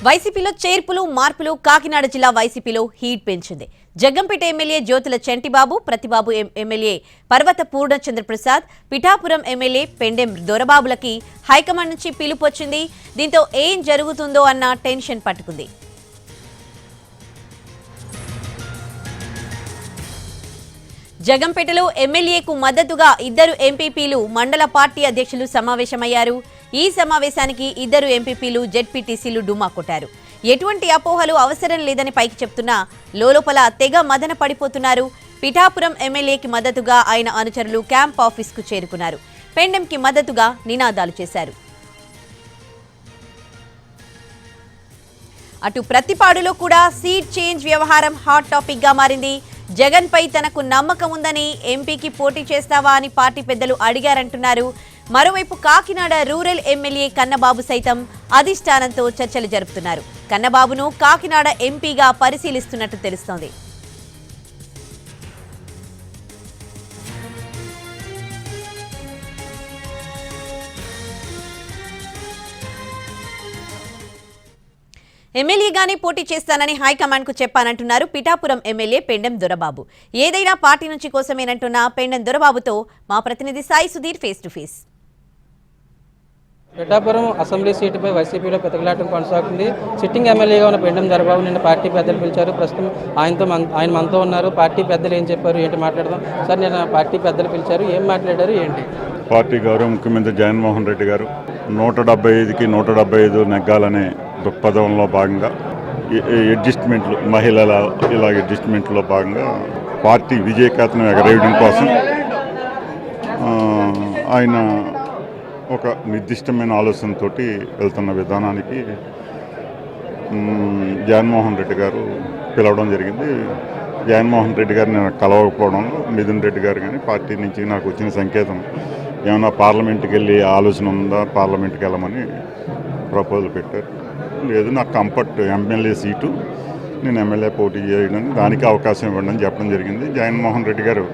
వైసీపీలో చేర్పులు మార్పులు కాకినాడ జిల్లా వైసీపీలో హీట్ పెంచింది. జగ్గంపేట ఎమ్మెల్యే జ్యోతుల చంటిబాబు, ప్రతిబాబు ఎమ్మెల్యే పర్వత పూర్ణచంద్రప్రసాద్, పిఠాపురం ఎమ్మెల్యే పెండెం దొరబాబులకి హైకమాండ్ నుంచి పిలుపు వచ్చింది. దీంతో ఏం జరుగుతుందో అన్న టెన్షన్ పట్టుకుంది. జగ్గంపేటలో ఎమ్మెల్యేకు మద్దతుగా ఇద్దరు ఎంపీపీలు మండల పార్టీ అధ్యక్షులు సమావేశమయ్యారు. ఈ సమావేశానికి ఇద్దరు ఎంపీపీలు జెడ్పీటీసీలు డుమా కొట్టారు. ఎటువంటి అపోహలు అవసరం లేదని పైకి చెప్తున్నా లోలోపల తెగ మదన పడిపోతున్నారు. పిఠాపురం ఎమ్మెల్యేకి మద్దతుగా ఆయన అనుచరులు క్యాంప్ ఆఫీస్కు చేరుకున్నారు. పెండెంకి మద్దతుగా నినాదాలు చేశారు. అటు ప్రతిపాడులో కూడా సీట్ చేంజ్ వ్యవహారం హాట్ టాపిక్ గా మారింది. జగన్ పై తనకు నమ్మకం ఉందని ఎంపీకి పోటీ చేస్తావా అని పార్టీ పెద్దలు అడిగారంటున్నారు. మరోవైపు కాకినాడ రూరల్ ఎమ్మెల్యే కన్నబాబు సైతం అధిష్టానంతో చర్చలు జరుపుతున్నారు. కన్నబాబును కాకినాడ ఎంపీగా పరిశీలిస్తున్నట్టు తెలుస్తోంది. ఎమ్మెల్యేగానే పోటీ చేస్తానని హైకమాండ్ కు చెప్పానంటున్నారు పిఠాపురం ఎమ్మెల్యే పెండెం దొరబాబు. ఏదైనా పార్టీ నుంచి కోసమేనంటున్న పెండెం దొరబాబుతో మా ప్రతినిధి Sai Sudheer face to face. Pithapuram assembly సీటుపై వైసీపీలో పెతకలాటం కొనసాగుతుంది. సిట్టింగ్ ఎమ్మెల్యేగా ఉన్న పెండెం దొరబాబు నిన్న పార్టీ పెద్దలు పిలిచారు. ప్రస్తుతం ఆయన మనతో ఉన్నారు. పార్టీ పెద్దలు ఏం చెప్పారు, ఏంటి మాట్లాడదాం. సార్, నిన్న పార్టీ పెద్దలు పిలిచారు, ఏం మాట్లాడారు, ఏంటి? పార్టీ గౌరవ ముఖ్యమంత్రి జగన్మోహన్ రెడ్డి గారు 175కి 175 నెగ్గాలనే దృక్పథంలో భాగంగా అడ్జస్ట్మెంట్లు, మహిళల ఇలా అడ్జస్ట్మెంట్లో భాగంగా పార్టీ విజయకేతనం ఎగరేయడం కోసం ఆయన ఒక నిర్దిష్టమైన ఆలోచనతో వెళ్తున్న విధానానికి జగన్మోహన్ రెడ్డి గారు పిలవడం జరిగింది. జగన్మోహన్ రెడ్డి గారు నేను కలవకపోవడంలో మిథున్ రెడ్డి గారు కానీ పార్టీ నుంచి నాకు వచ్చిన సంకేతం ఏమన్నా పార్లమెంట్కి వెళ్ళి ఆలోచన ఉందా, పార్లమెంట్కి వెళ్ళమని ప్రపోజల్ పెట్టారు. లేదు, నాకు కంఫర్ట్ ఎమ్మెల్యే సీటు, నేను ఎమ్మెల్యే పోటీ చేయడానికి దానికి అవకాశం ఇవ్వండి అని చెప్పడం జరిగింది. జగన్మోహన్ రెడ్డి గారు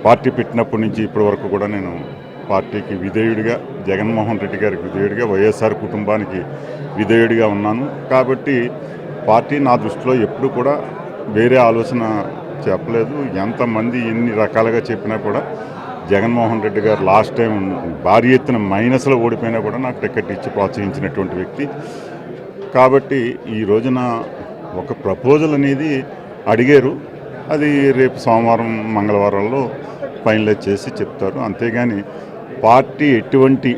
పార్టీ పెట్టినప్పటి నుంచి ఇప్పటి వరకు కూడా నేను పార్టీకి విధేయుడిగా, జగన్మోహన్ రెడ్డి గారికి విధేయుడిగా, వైఎస్ఆర్ కుటుంబానికి విధేయుడిగా ఉన్నాను. కాబట్టి పార్టీ నా దృష్టిలో ఎప్పుడు కూడా వేరే ఆలోచన చెప్పలేదు. ఎంతమంది ఎన్ని రకాలుగా చెప్పినా కూడా జగన్మోహన్ రెడ్డి గారు లాస్ట్ టైం భారీ ఎత్తున మైనస్లో ఓడిపోయినా కూడా నాకు టికెట్ ఇచ్చి ప్రోత్సహించినటువంటి వ్యక్తి. కాబట్టి ఈ రోజున ఒక ప్రపోజల్ అనేది అడిగారు. అది రేపు సోమవారం మంగళవారంలో ఫైనలైజ్ చేసి చెప్తారు. అంతేగాని పార్టీ ఎటువంటి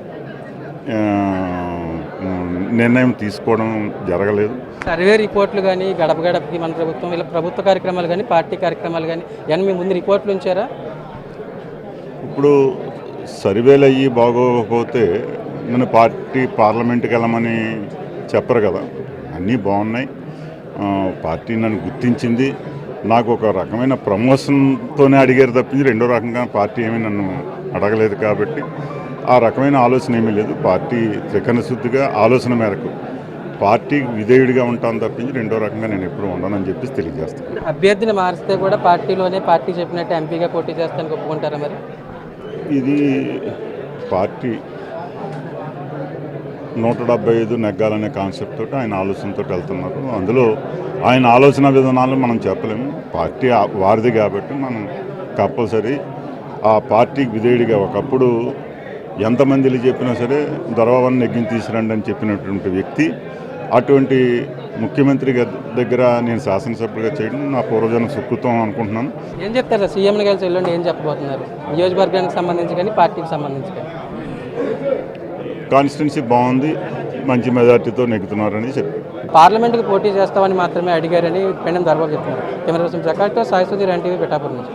నిర్ణయం తీసుకోవడం జరగలేదు. సర్వే రిపోర్ట్లు కానీ, గడప గడపకి మన ప్రభుత్వం, ఇలా ప్రభుత్వ కార్యక్రమాలు కానీ, పార్టీ కార్యక్రమాలు కానీ ఇవన్నీ మీ ముందు రిపోర్ట్లు ఉంచారా? ఇప్పుడు సర్వేలు అయ్యి బాగోకపోతే నన్ను పార్లమెంట్కి వెళ్ళమని చెప్పరు కదా. అన్నీ బాగున్నాయి. పార్టీ నన్ను గుర్తించింది. నాకు ఒక రకమైన ప్రమోషన్తోనే అడిగారు తప్పించి రెండో రకంగా పార్టీ ఏమీ నన్ను అడగలేదు. కాబట్టి ఆ రకమైన ఆలోచన ఏమీ లేదు. పార్టీ త్రికరణ శుద్ధిగా ఆలోచన మేరకు పార్టీకి విధేయుడిగా ఉంటాను తప్పించి రెండో రకంగా నేను ఎప్పుడు ఉండనని చెప్పేసి తెలియజేస్తాను. అభ్యర్థిని మారిస్తే కూడా పార్టీలోనే పార్టీ చెప్పినట్టు ఎంపీగా పోటీ చేస్తానికి ఒప్పుకుంటారా? మరి ఇది పార్టీ 175 నెగ్గాలనే కాన్సెప్ట్ తోటి ఆయన ఆలోచనతో వెళ్తున్నారు. అందులో ఆయన ఆలోచన విధానాలు మనం చెప్పలేము. పార్టీ వారిది కాబట్టి మనం కంపల్సరీ ఆ పార్టీకి విధేయుడిగా, ఒకప్పుడు ఎంతమందిలు చెప్పినా సరే దొరబాబుని నెగ్గిని తీసుకురండి అని చెప్పినటువంటి వ్యక్తి. అటువంటి ముఖ్యమంత్రి దగ్గర నేను శాసనసభ్యుడిగా చేయడం నా పూర్వజన్మ సుకృతం అనుకుంటున్నాను. ఏం చెప్తారు సీఎంని కలిసి వెళ్ళండి, ఏం చెప్పబోతున్నారు? నియోజకవర్గానికి సంబంధించి కానీ, పార్టీకి సంబంధించి కానీ. కాన్స్టిట్యున్సీ బాగుంది, మంచి మెజార్టీతో నెగ్గుతున్నారని చెప్పారు. పార్లమెంట్కి పోటీ చేస్తామని మాత్రమే అడిగారని పెండెం దొరబాబు చెప్తున్నారు. కెమెరా పర్సన్ ప్రకాష్తో సాయి సుధీర్, ఎన్టీవీ, పిఠాపురం నుంచి.